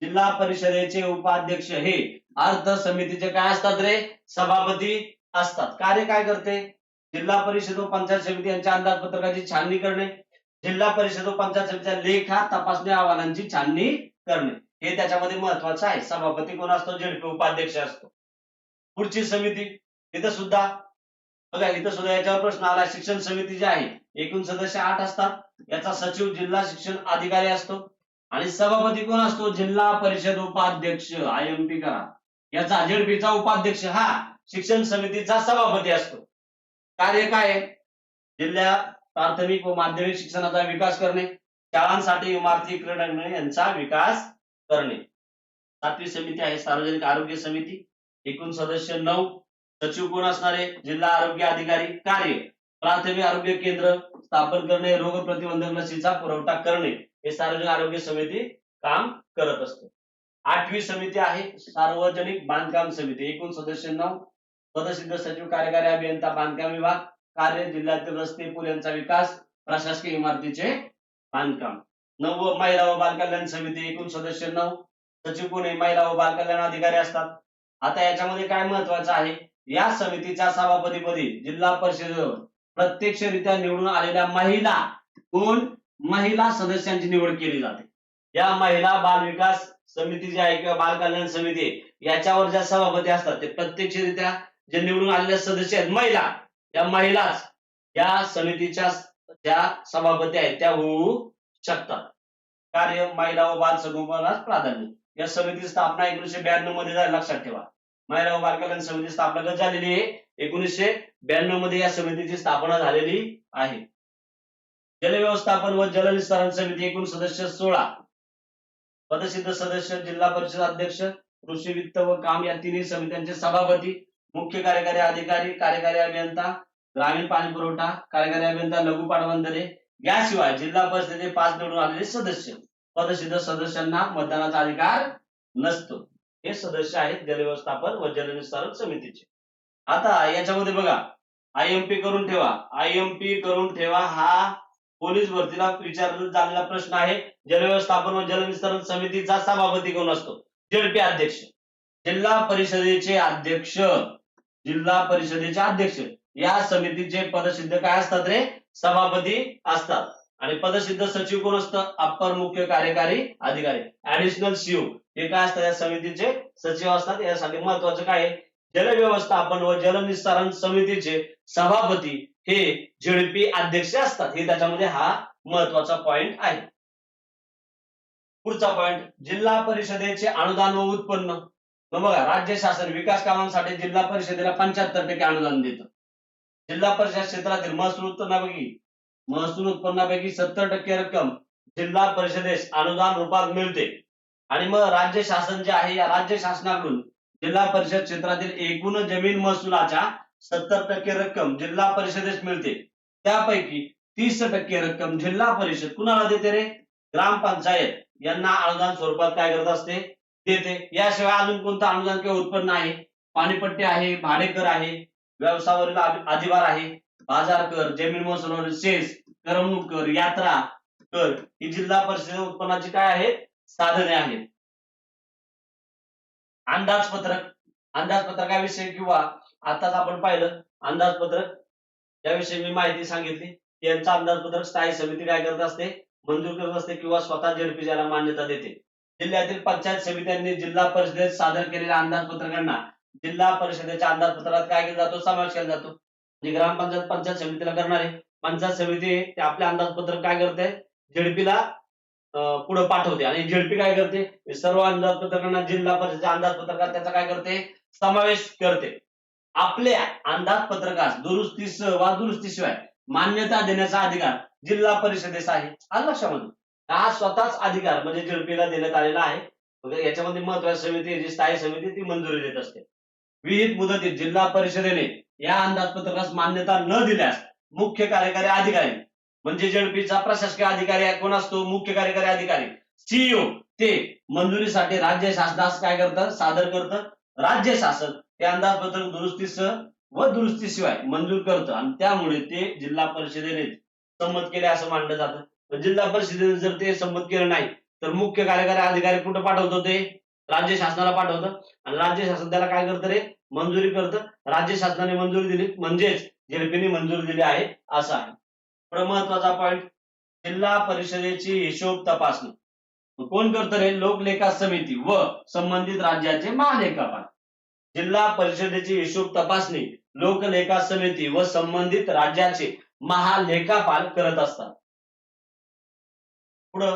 जिल्हा परिषदेचे उपाध्यक्ष हे अर्थ समितीचे काय असतात रे? सभापती असतात. कार्य काय करते? जिल्हा परिषद व पंचायत समिती यांच्या अंदाजपत्रकाची छाननी करणे, जिल्हा परिषद व पंचायत समितीच्या लेखा तपासणी अहवालांची छाननी करणे, हे त्याच्यामध्ये महत्वाचं आहे. सभापती कोण असतो? झेडपी उपाध्यक्ष असतो. पुढची समिती, इथं सुद्धा बघा, इथं सुद्धा याच्यावर प्रश्न आला. शिक्षण समिती जी आहे एकूण सदस्य 8 असतात. याचा सचिव जिल्हा शिक्षण अधिकारी असतो आणि सभापती कोण असतो? जिल्हा परिषद उपाध्यक्ष. आयएमपी करा. याचा झेडपीचा उपाध्यक्ष हा शिक्षण समितीचा सभापती असतो. कार्य काय आहे? जिल्ह्यात प्राथमिक व माध्यमिक शिक्षणाचा विकास करणे, शाळांसाठी इमारती क्रीडांगणे यांचा विकास करणे. 7वी समिती आहे सार्वजनिक आरोग्य समिती. एकूण सदस्य 9. सचिव कोण असणार आहे? जिल्हा आरोग्य अधिकारी. कार्य प्राथमिक आरोग्य केंद्र स्थापन करणे, रोग प्रतिबंधक लसीचा पुरवठा करणे, हे सार्वजनिक आरोग्य समिती काम करत असते. 8वी समिती आहे सार्वजनिक बांधकाम समिती. एकूण सदस्य 9. पदसिद्ध सचिव, कार्यकारी अभियंता, बांधकाम विभाग. कार्य जिल्ह्यातील रस्ते पूल यांचा विकास, प्रशासकीय इमारतीचे बांधकाम. 9. महिला व बालकल्याण समिती. एकूण सदस्य 9. सचिव कोण आहे? महिला व बालकल्याण अधिकारी असतात. आता याच्यामध्ये काय महत्वाचं आहे? या समितीच्या सभापतीपदी जिल्हा परिषदेवर प्रत्यक्षरित्या निवडून आलेल्या महिला सदस्यांची निवड केली जाते. या महिला बाल विकास समिती जी आहे किंवा बाल कल्याण समिती याच्यावर ज्या सभापती असतात ते प्रत्यक्षरित्या जे निवडून आलेले सदस्य आहेत महिला, त्या महिलाच या समितीच्या ज्या सभापती आहेत त्या होऊ शकतात. कार्य महिला व बाल संगोपनास प्राधान्य. या समितीची स्थापना 1992 मध्ये झाली, लक्षात ठेवा. महिला व बाल कल्याण समिती स्थापना कधी झालेली आहे? 1992 मध्ये या समितीची स्थापना झालेली आहे. जल व्यवस्थापन व जल निस्तारण समिती. एकूण सदस्य 16. पदसिद्ध सदस्य जिल्हा परिषद अध्यक्ष, कृषी वित्त व काम या तिन्ही समित्यांचे सभापती, मुख्य कार्यकारी अधिकारी, कार्यकारी अभियंता, ग्रामीण पाणी पुरवठा, कार्यकारी अभियंता, लघु पाटबंधारे याशिवाय जिल्हा परिषदेचे 5 निवडून आलेले सदस्य. पदसिद्ध सदस्यांना मतदानाचा अधिकार नसतो. हे सदस्य आहेत जल व्यवस्थापन व जल निस्तारण समितीचे. आता याच्यामध्ये बघा आयएमपी करून ठेवा. आयएमपी करून ठेवा हा पोलीस भरतीला विचारला झालेला प्रश्न आहे. जल व्यवस्थापन व जल निस्तारण समितीचा सभापती कोण असतो? झेडपी अध्यक्ष. जिल्हा परिषदेचे अध्यक्ष. जिल्हा परिषदेचे अध्यक्ष. या समितीचे पदसिद्ध काय असतात रे? सभापती असतात. आणि पदसिद्ध सचिव कोण असतं? अप्पर मुख्य कार्यकारी अधिकारी, ऍडिशनल सीओ हे काय असतात? या समितीचे सचिव असतात. यासाठी महत्वाचं काय आहे? जल व्यवस्थापन व जलनिस्सारण समितीचे सभापती हे झेडपी अध्यक्ष असतात. हे त्याच्यामध्ये हा महत्वाचा पॉइंट आहे. पुढचा पॉइंट, जिल्हा परिषदेचे अनुदान व उत्पन्न. मग बघा, राज्य शासन विकास कामांसाठी जिल्हा परिषदेला 75% अनुदान देतं. जिल्हा परिषद क्षेत्रातील महसूल उत्पन्नापैकी 70% रक्कम जिल्हा परिषदेस अनुदान रूपात मिळते. आणि मग राज्य शासन जे आहे, या राज्य शासनाकडून जिल्हा परिषद क्षेत्रातील एकूण जमीन महसुलाच्या 70% रक्कम जिल्हा परिषदेस मिळते. त्यापैकी 30% रक्कम जिल्हा परिषद कुणाला देते रे? ग्रामपंचायत यांना अनुदान स्वरूपात काय करत असते? देते. याशिवाय अजून कोणतं अनुदान किंवा उत्पन्न आहे? पाणीपट्टी आहे, भाडेकर आहे, व्यवसायावरील अधिभार आहे, बाजार कर, जमीन महसुलावरील सेस, करमणूक कर, यात्रा कर ही जिल्हा परिषद उत्पन्नाची काय आहेत? साधने आहेत. अंदाजपत्रकाविषयी किंवा आताच आपण पाहिलं अंदाजपत्रक, त्याविषयी मी माहिती सांगितली. यांचा अंदाजपत्रक स्थायी समिती काय करत असते? मंजूर करत असते किंवा स्वतः झेडपी ज्याला मान्यता देते. जिल्ह्यातील पंचायत समित्यांनी जिल्हा परिषदेत सादर केलेल्या अंदाजपत्रकांना जिल्हा परिषदेच्या अंदाजपत्रात काय केला जातो? समावेश केला जातो. म्हणजे ग्रामपंचायत पंचायत समितीला करणारे पंचायत समिती ते आपले अंदाजपत्रक काय करते? झेडपीला पुढे पाठवते. आणि झेडपी काय करते? सर्व अंदाजपत्रकांना जिल्हा परिषदेच्या अंदाजपत्रकात त्याचा काय करते? समावेश करते. आपल्या अंदाजपत्रकास दुरुस्तीसह वा दुरुस्तीशिवाय मान्यता देण्याचा अधिकार जिल्हा परिषदेचा आहे. आलं लक्षामध्ये? हा स्वतःच अधिकार म्हणजे झेडपीला देण्यात आलेला आहे. याच्यामध्ये महत्वाची समिती जी स्थायी समिती ती मंजुरी देत असते. विहित मुदतीत जिल्हा परिषदेने या अंदाजपत्रकास मान्यता न दिल्यास मुख्य कार्यकारी अधिकारी म्हणजे झेडपीचा प्रशासकीय अधिकारी कोण असतो? मुख्य कार्यकारी अधिकारी सीईओ ते मंजुरीसाठी राज्य शासनास काय करतं? सादर करतं. राज्य शासन हे अंदाजपत्रक दुरुस्तीसह व दुरुस्तीशिवाय मंजूर करतं आणि त्यामुळे ते जिल्हा परिषदेने संमत केले असं मानलं जातं. जिल्हा परिषदेने जर ते संमत केलं नाही तर मुख्य कार्यकारी अधिकारी कुठं पाठवतो? ते राज्य शासनाला पाठवतं आणि राज्य शासन त्याला काय करतं रे? मंजुरी करतं. राज्य शासनाने मंजुरी दिली म्हणजेच झेडपीने मंजुरी दिली आहे असं आहे. महत्वाचा पॉइंट, जिल्हा परिषदेची हिशोब तपासणी कोण करतं रे? लोकलेखा समिती व संबंधित राज्याचे महालेखापाल. जिल्हा परिषदेची हिशोब तपासणी लोकलेखा समिती व संबंधित राज्याचे महालेखापाल करत असतात. पुढं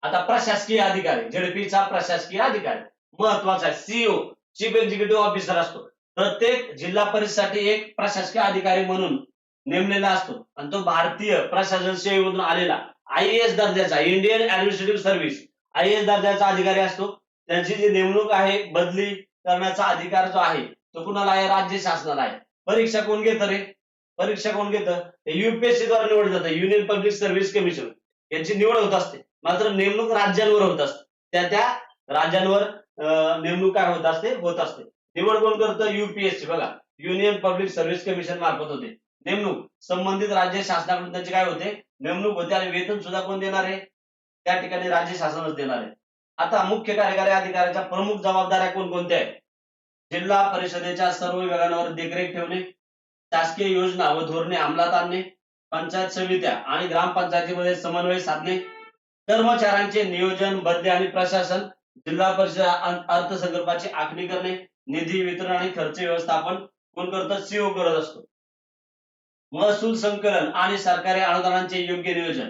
आता प्रशासकीय अधिकारी, झेडपीचा प्रशासकीय अधिकारी महत्वाचा आहे. सीईओ चीफ एक्झिक्युटिव्ह ऑफिसर असतो. प्रत्येक जिल्हा परिषदेसाठी एक प्रशासकीय अधिकारी म्हणून नेमलेला असतो आणि तो भारतीय प्रशासन सेवेमधून आलेला IAS दर्जाचा इंडियन ऍडमिनिस्ट्रेटिव्ह सर्व्हिस IAS दर्जाचा अधिकारी असतो. त्यांची जी नेमणूक आहे, बदली करण्याचा अधिकार जो आहे तो कुणाला आहे? राज्य शासनाला आहे. परीक्षा कोण घेतं रे? परीक्षा कोण घेतं? UPSC द्वारे निवडलं जातं, युनियन पब्लिक सर्व्हिस कमिशन. यांची निवड होत असते, मात्र नेमणूक राज्यांवर होत असते. त्या राज्यांवर नेमणूक काय होत असते? निवड कोण करतं? UPSC. बघा, युनियन पब्लिक सर्व्हिस कमिशन मार्फत होते नेमणूक. संबंधित राज्य शासनाकडून त्याची काय होते? नेमणूक होते आणि वेतन सुद्धा कोण देणार आहे? त्या ठिकाणी राज्य शासनच देणार आहे. आता मुख्य कार्यकारी अधिकाऱ्याच्या प्रमुख जबाबदाऱ्या कोणकोणत्या आहेत? जिल्हा परिषदेच्या सर्व विभागांवर देखरेख ठेवणे, शासकीय योजना व धोरणे अंमलात आणणे, पंचायत समित्या आणि ग्रामपंचायतीमध्ये समन्वय साधणे, कर्मचाऱ्यांचे नियोजन, बदली आणि प्रशासन, जिल्हा परिषद अर्थसंकल्पाची आखणी करणे, निधी वितरण आणि खर्च व्यवस्थापन कोण करतं? सीओ करत असतो. महसूल संकलन आणि सरकारी अनुदानांचे योग्य नियोजन,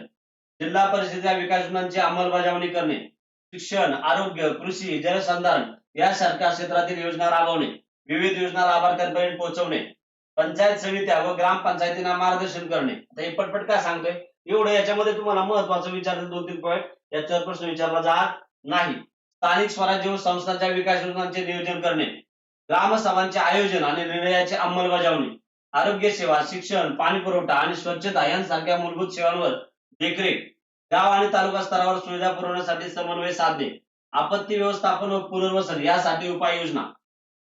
जिल्हा परिषदेच्या विकास योजनांची अंमलबजावणी करणे, शिक्षण, आरोग्य, कृषी, जलसंधारण यासारख्या क्षेत्रातील योजना राबवणे, विविध योजना लाभार्थ्यांपर्यंत पोहोचवणे, पंचायत समित्या व ग्रामपंचायतींना मार्गदर्शन करणे. आता हे पटपट काय सांगतोय एवढं, याच्यामध्ये तुम्हाला महत्वाचं विचारलं 2-3 पॉईंट, याच्यावर प्रश्न विचारला जात नाही. स्थानिक स्वराज्य व संस्थांच्या विकास योजनांचे नियोजन करणे, ग्रामसभांचे आयोजन आणि निर्णयाची अंमलबजावणी, आरोग्य सेवा, शिक्षण, पाणी पुरवठा आणि स्वच्छता यांसारख्या मूलभूत सेवांवर देखरेख, गाव आणि तालुका स्तरावर सुविधा पुरवण्यासाठी समन्वय साधणे, आपत्ती व्यवस्थापन व पुनर्वसन यासाठी उपाययोजना,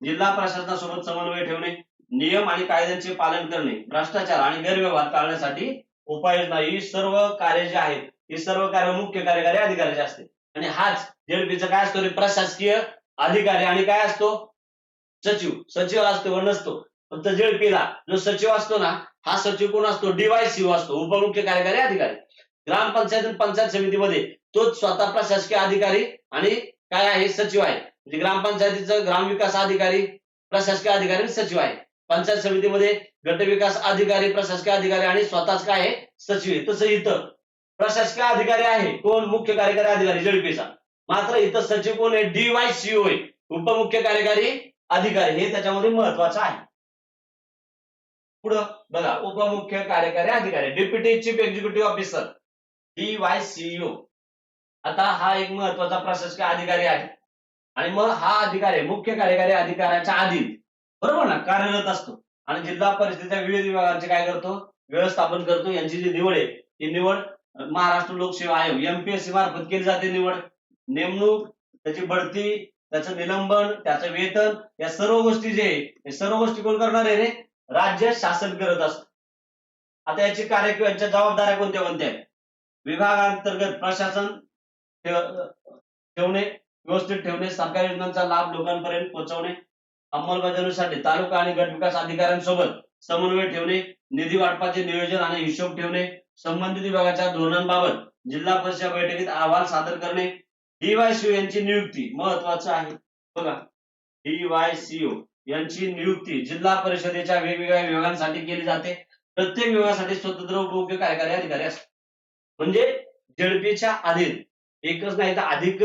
जिल्हा प्रशासनासोबत समन्वय ठेवणे, नियम आणि कायद्यांचे पालन करणे, भ्रष्टाचार आणि गैरव्यवहार टाळण्यासाठी उपाययोजना. ही सर्व कार्य जे आहेत ही सर्व कार्य मुख्य कार्यकारी अधिकाऱ्याचे असते. आणि हाच झेडपीचा काय असतो? प्रशासकीय अधिकारी. आणि काय असतो? सचिव. सचिव असतो व नसतो. फक्त जेडपीला जो सचिव असतो ना, हा सचिव कोण असतो? DYCO असतो, उपमुख्य कार्यकारी अधिकारी. ग्रामपंचायत आणि पंचायत समितीमध्ये तोच स्वतः प्रशासकीय अधिकारी आणि काय आहे? सचिव आहे. म्हणजे ग्रामपंचायतीचा ग्रामविकास अधिकारी, प्रशासकीय अधिकारी आणि सचिव आहे. पंचायत समितीमध्ये गटविकास अधिकारी, प्रशासकीय अधिकारी आणि स्वतःच काय आहे? सचिव आहे. तसं इथं प्रशासकीय अधिकारी आहे कोण? मुख्य कार्यकारी अधिकारी जेडपीचा. मात्र इथं सचिव कोण आहे? DYCO आहे, उपमुख्य कार्यकारी अधिकारी. हे त्याच्यामध्ये महत्वाचं आहे. पुढं बघा, उपमुख्य कार्यकारी अधिकारी, deputy chief executive officer, DYCO. आता हा एक महत्वाचा प्रशासकीय अधिकारी आहे आणि मग हा अधिकारी मुख्य कार्यकारी अधिकाऱ्याच्या अधीन, बरोबर ना, कार्यरत असतो आणि जिल्हा परिषदेच्या विविध विभागांचे काय करतो? व्यवस्थापन करतो. यांची जी निवड आहे ती निवड महाराष्ट्र लोकसेवा आयोग MPSC मार्फत केली जाते. निवड, नेमणूक, त्याची बढती, त्याचं निलंबन, त्याचं वेतन, या सर्व गोष्टी जे आहे, हे सर्व गोष्टी कोण करणार आहे रे? राज्य शासन करत असतं. आता याची कार्य किंवा यांच्या जबाबदाऱ्या कोणत्या कोणत्या आहेत? विभागांतर्गत प्रशासन ठेवणे, व्यवस्थित ठेवणे, सरकारी योजनांचा लाभ लोकांपर्यंत पोहोचवणे, अंमलबजावणीसाठी तालुका आणि गट विकास अधिकाऱ्यांसोबत समन्वय ठेवणे, निधी वाटपाचे नियोजन आणि हिशोब ठेवणे, संबंधित विभागाच्या धोरणांबाबत जिल्हा परिषद बैठकीत अहवाल सादर करणे. DYCO यांची नियुक्ती महत्वाचं आहे. बघा, DYCO यांची नियुक्ती जिल्हा परिषदेच्या वेगवेगळ्या विभागांसाठी केली जाते. प्रत्येक विभागासाठी स्वतंत्र उपमुख्य कार्यकारी अधिकारी असतात. म्हणजे जेडपीच्या अधीन एकच नाही तर अधिक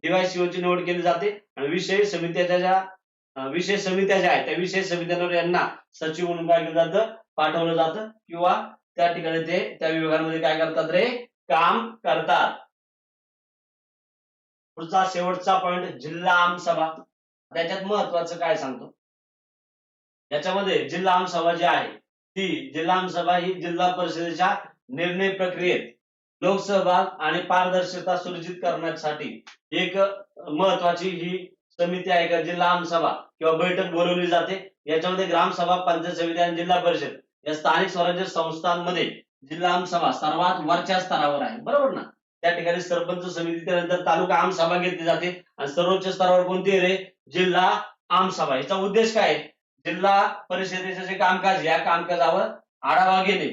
DYCO ची निवड केली जाते आणि विषय समित्याच्या ज्या आहेत त्या विषय समित्यांवर यांना सचिव म्हणून काय केलं जातं? पाठवलं जातं किंवा त्या ठिकाणी ते त्या विभागांमध्ये काय करतात रे? काम करतात. पुढचा शेवटचा पॉइंट, जिल्हा आमसभा. त्याच्यात महत्वाचं काय सांगतो? याच्यामध्ये जिल्हा आमसभा जी आहे ती जिल्हा आमसभा ही जिल्हा परिषदेच्या निर्णय प्रक्रियेत लोकसहभाग आणि पारदर्शकता सुनिश्चित करण्यासाठी एक महत्वाची ही समिती आहे का जिल्हा आमसभा किंवा बैठक बोलवली जाते. याच्यामध्ये ग्रामसभा, पंचायत समिती आणि जिल्हा परिषद या स्थानिक स्वराज्य संस्थांमध्ये जिल्हा आमसभा सर्वात वरच्या स्तरावर आहे, बरोबर ना. त्या ठिकाणी सरपंच समिती, त्यानंतर तालुका आमसभा घेतली जाते आणि सर्वोच्च स्तरावर कोणती आहे रे? जिल्हा आमसभा. याचा उद्देश काय आहे? जिल्हा परिषदेचे जे कामकाज, या कामकाजावर आढावा घेणे.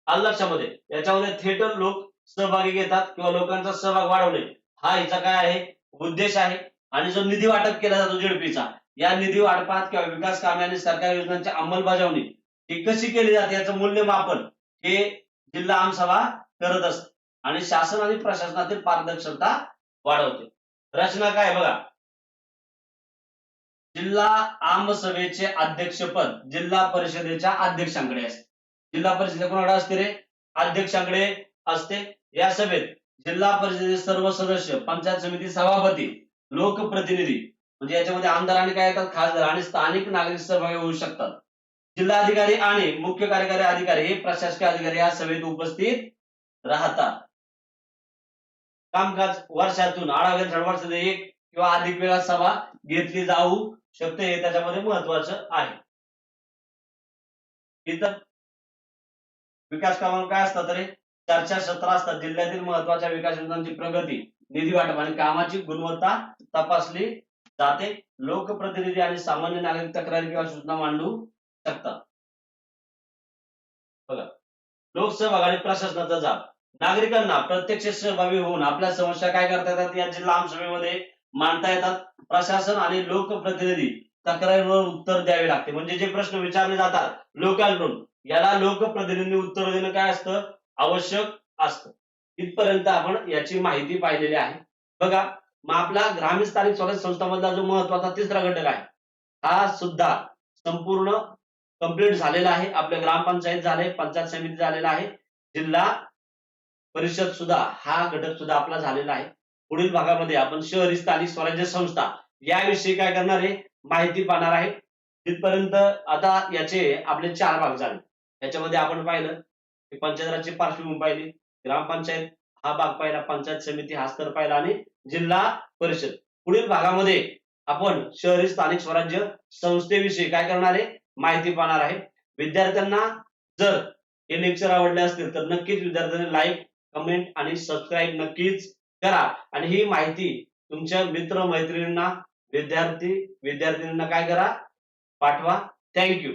आलं लक्षामध्ये? याच्यामध्ये थेट लोक सहभागी घेतात किंवा लोकांचा सहभाग वाढवणे हा हिचा काय आहे? उद्देश आहे. आणि जो निधी वाटप केला जातो जेडपीचा, या निधी वाटपात किंवा विकास कामे आणि सरकारी योजनांची अंमलबजावणी ही कशी केली जाते याचं मूल्यमापन हे जिल्हा आमसभा करत असते आणि शासन आणि प्रशासनातील पारदर्शकता वाढवते. रचना काय बघा, जिल्हा आमसभेचे अध्यक्षपद जिल्हा परिषदेच्या अध्यक्षांकडे असते. जिल्हा परिषद कोणाकडे असते रे? अध्यक्षांकडे असते. या सभेत जिल्हा परिषदेचे सर्व सदस्य, पंचायत समिती सभापती, लोकप्रतिनिधी म्हणजे याच्यामध्ये आमदार आणि काय येतात? खासदार आणि स्थानिक नागरिक सहभागी होऊ शकतात. जिल्हाधिकारी आणि मुख्य कार्यकारी अधिकारी हे प्रशासकीय अधिकारी या सभेत उपस्थित राहतात. कामकाज वर्षातून आढावा वर्षात एक किंवा अधिक वेळा सभा घेतली जाऊ शकते, हे त्याच्यामध्ये महत्वाचं आहे. इतर विकास कामावर काय असतात तरी चर्चासत्र असतात. जिल्ह्यातील महत्वाच्या विकास योजनांची प्रगती, निधी वाटप आणि कामाची गुणवत्ता तपासली जाते. लोकप्रतिनिधी आणि सामान्य नागरिक तक्रारी किंवा सूचना मांडू शकतात. बघा, लोकसहभाग आणि प्रशासनाचा जाब. नागरिकांना प्रत्यक्ष सहभागी होऊन आपल्या समस्या काय करता येतात? या जिल्हा आमसभेमध्ये मांडता येतात. प्रशासन आणि लोकप्रतिनिधी तक्रारीवर उत्तर द्यावे लागते. म्हणजे जे प्रश्न विचारले जातात लोकांकडून, याला लोकप्रतिनिधी उत्तर देणं काय असतं? आवश्यक असतं. इथपर्यंत आपण याची माहिती पाहिलेली आहे. बघा, मग आपला ग्रामीण स्थानिक स्वराज्य संस्थांमधला जो महत्वाचा तिसरा घटक आहे हा सुद्धा संपूर्ण कंप्लीट झालेला आहे. आपल्या ग्रामपंचायत झाले, पंचायत समिती झालेला आहे, जिल्हा परिषद सुद्धा हा घटक सुद्धा आपला झालेला आहे. पुढील भागामध्ये आपण शहरी स्थानिक स्वराज्य संस्था याविषयी काय करणार आहे? माहिती पाहणार आहे. तिथपर्यंत आता याचे आपले 4 भाग झाले. याच्यामध्ये आपण पाहिलं की पंचायत राजची पार्श्वभूमी पाहिली, ग्रामपंचायत हा भाग पाहिला, पंचायत समिती हा स्तर पाहिला आणि जिल्हा परिषद. पुढील भागामध्ये आपण शहरी स्थानिक स्वराज्य संस्थेविषयी काय करणार आहे? माहिती पाहणार आहे. विद्यार्थ्यांना जर हे लेक्चर आवडले असतील तर नक्कीच विद्यार्थ्यांनी लाईक, कमेंट आणि सबस्क्राईब नक्कीच करा आणि ही माहिती तुमच्या मित्र मैत्रिणींना, विद्यार्थी विद्यार्थिनींना काय करा? पाठवा. थँक्यू.